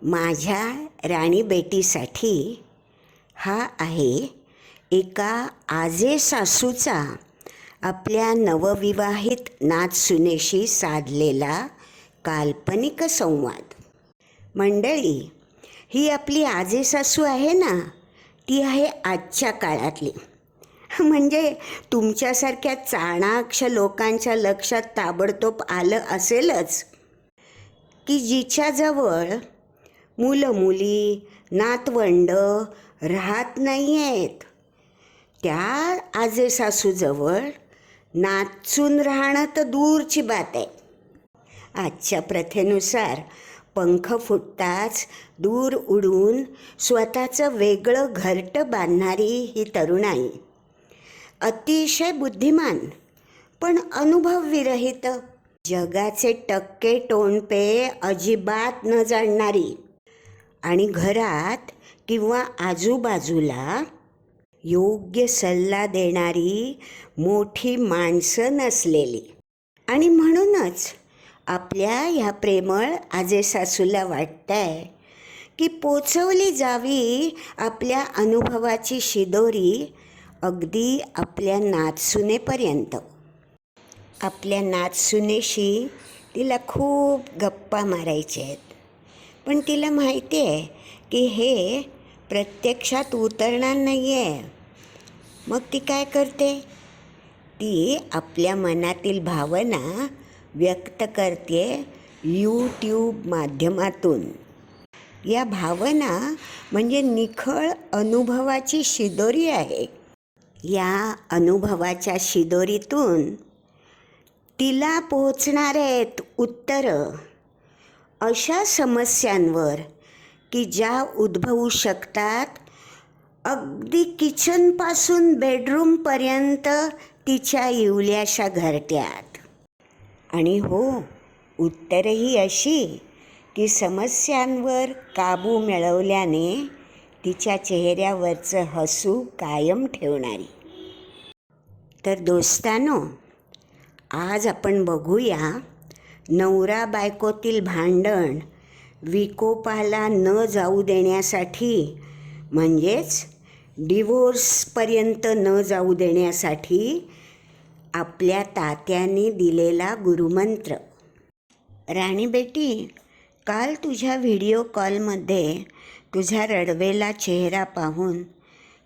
माझ्या राणीबेटीसाठी हा आहे एका आजे सासूचा आपल्या नवविवाहित नातसुनेशी साधलेला काल्पनिक संवाद. मंडळी, ही आपली आजे सासू आहे ना, ती आहे आजच्या काळातली. म्हणजे तुमच्यासारख्या चाणाक्ष लोकांच्या लक्षात ताबडतोब आलं असेलच की जिच्याजवळ मुलं मुली नातवंड राहत नाही आहेत. त्या आजे सासूजवळ नाचून राहणं तर दूरची बात आहे. आजच्या प्रथेनुसार पंख फुटताच दूर उडून स्वतःचं वेगळं घरटं बांधणारी ही तरुणाई अतिशय बुद्धिमान पण अनुभवविरहित, जगाचे टक्के टोणपे अजिबात न जाणणारी आणि घरात किंवा आजूबाजूला योग्य सल्ला देणारी मोठी माणसं नसलेली. आणि म्हणूनच आपल्या ह्या प्रेमळ आजे सासूला वाटतंय की पोचवली जावी आपल्या अनुभवाची शिदोरी अगदी आपल्या नातसुनेपर्यंत. आपल्या नातसुनेशी तिला खूप गप्पा मारायच्या आहेत, पण तिला माहिती आहे की हे प्रत्यक्षात उतरणार नाही आहे. मग ती काय करते? ती आपल्या मनातील भावना व्यक्त करते यूट्यूब माध्यमातून. या भावना म्हणजे निखळ अनुभवाची शिदोरी आहे. या अनुभवाच्या शिदोरीतून तिला पोहोचणार आहेत उत्तरं अशा समस्यांवर की ज्या उद्भवू शकतात अगदी किचनपासून बेडरूमपर्यंत तिच्या इवल्याशा घरट्यात. आणि हो, उत्तरही अशी की समस्यांवर काबू मिळवल्याने तिच्या चेहऱ्यावरचं हसू कायम ठेवणारी. तर दोस्तानो, आज आपण बघूया नवरा बायकोतील भांडण विकोपाला न जाऊ देण्यासाठी, म्हणजेच डिवोर्सपर्यंत न जाऊ देण्यासाठी आपल्या तात्यांनी दिलेला गुरुमंत्र. राणीबेटी, काल तुझ्या व्हिडिओ कॉलमध्ये तुझा रडवेला चेहरा पाहून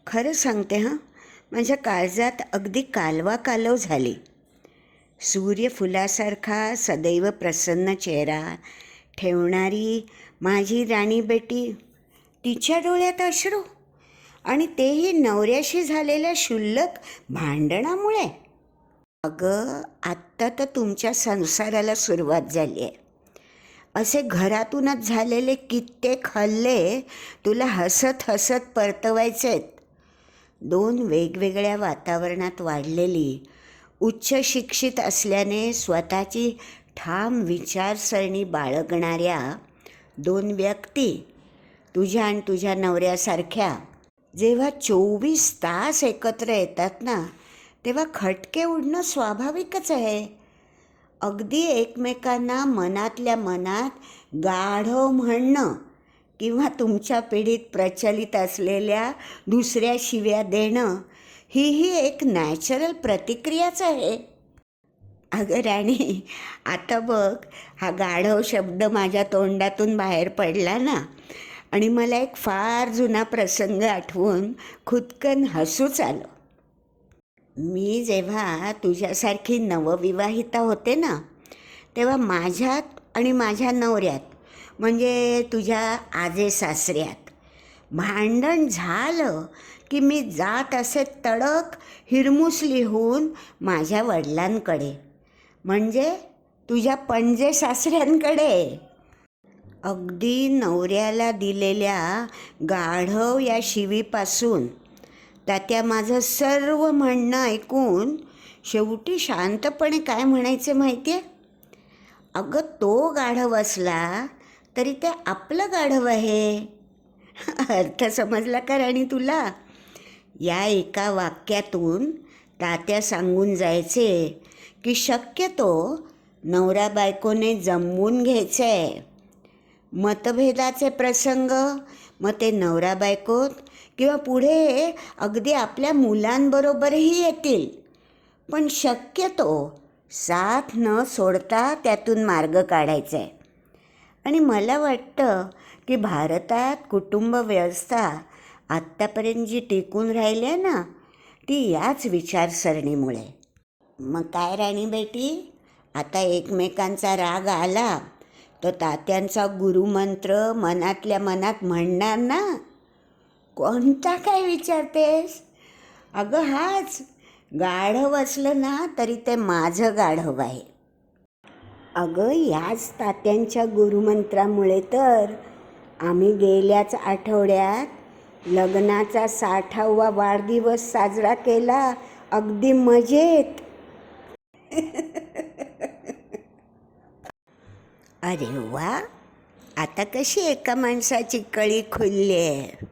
खरं सांगते माझ्या काळजात अगदी कालवा कालव झाली. सूर्यफुलासारखा सदैव प्रसन्न चेहरा ठेवणारी माझी राणीबेटी, तिच्या डोळ्यात अश्रू, आणि तेही नवऱ्याशी झालेल्या क्षुल्लक भांडणामुळे. अगं, आत्ता तर तुमच्या संसाराला सुरुवात झाली आहे. असे घरातूनच झालेले कित्येक हल्ले तुला हसत हसत परतवायचे आहेत. दोन वेगवेगळ्या वातावरणात वाढलेली, उच्च शिक्षित असल्याने स्वतःची ठाम विचारसरणी बाळगणाऱ्या दोन व्यक्ती, तुझ्या आणि तुझ्या नवऱ्यासारख्या, जेव्हा 24 तास एकत्र येतात ना, तेव्हा खटके उडणं स्वाभाविकच आहे. अगदी एकमेकांना मनातल्या मनात गाढव म्हणणं किंवा तुमच्या पिढीत प्रचलित असलेल्या दुसऱ्या शिव्या देणं, ही एक नॅचरल प्रतिक्रियाच आहे. अगं राणी, आता बघ, हा गाढव शब्द माझ्या तोंडातून बाहेर पडला ना, आणि मला एक फार जुना प्रसंग आठवून खुदकन हसूच आलं. मी जेव्हा तुझ्यासारखी नवविवाहिता होते ना, तेव्हा माझ्यात आणि माझ्या नवऱ्यात, म्हणजे तुझ्या आजे सासऱ्यात भांडण झालं की मी जात असे तडक हिरमुसली होऊन माझ्या वडिलांकडे, म्हणजे तुझ्या पणजे सासऱ्यांकडे. अगदी नवऱ्याला दिलेल्या गाढव या शिवीपासून तात्या माझं सर्व म्हणणं ऐकून शेवटी शांतपणे काय म्हणायचे माहिती आहे? अगं, तो गाढव असला तरी ते आपलं गाढव आहे. अर्थ समजला का राणी तुला? या एका वाक्यातून तात्या सांगून जायचे की शक्यतो नवरा बायकोने जमवून घ्यायचं आहे, मतभेदाचे प्रसंग, मग ते नवरा बायकोत किंवा पुढे अगदी आपल्या मुलांबरोबरही येतील. पण शक्यतो साथ न सोडता त्यातून मार्ग काढायचा आहे. आणि मला वाटतं की भारतात कुटुंब व्यवस्था आत्तापर्यंत जी टिकून राहिली आहे ना, ती याच विचारसरणीमुळे. मग काय राणी बेटी, आता एकमेकांचा राग आला तर तात्यांचा गुरुमंत्र मनातल्या मनात म्हणणार ना? कोणता काय विचारतेस? अगं हाच, गाढव असलं ना तरी ते माझं गाढव आहे. अगं याच तात्यांच्या गुरुमंत्रामुळे तर आम्ही गेल्याच आठवड्यात लग्नाचा 60वा वाढदिवस साजरा केला, अगदी मजेत. अरे वा, आता कशी एका माणसाची कळी खुलली आहे.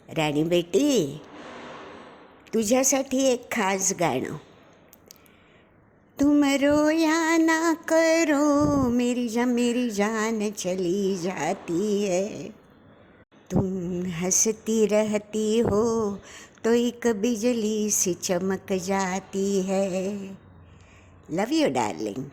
राणी बेटी, तुझ्यासाठी एक खास गाणं. तुम रोया ना करो, मेरी जान चली जाती है. तुम हंसती रहती हो तो एक बिजली सी चमक जाती है. लव यू डार्लिंग.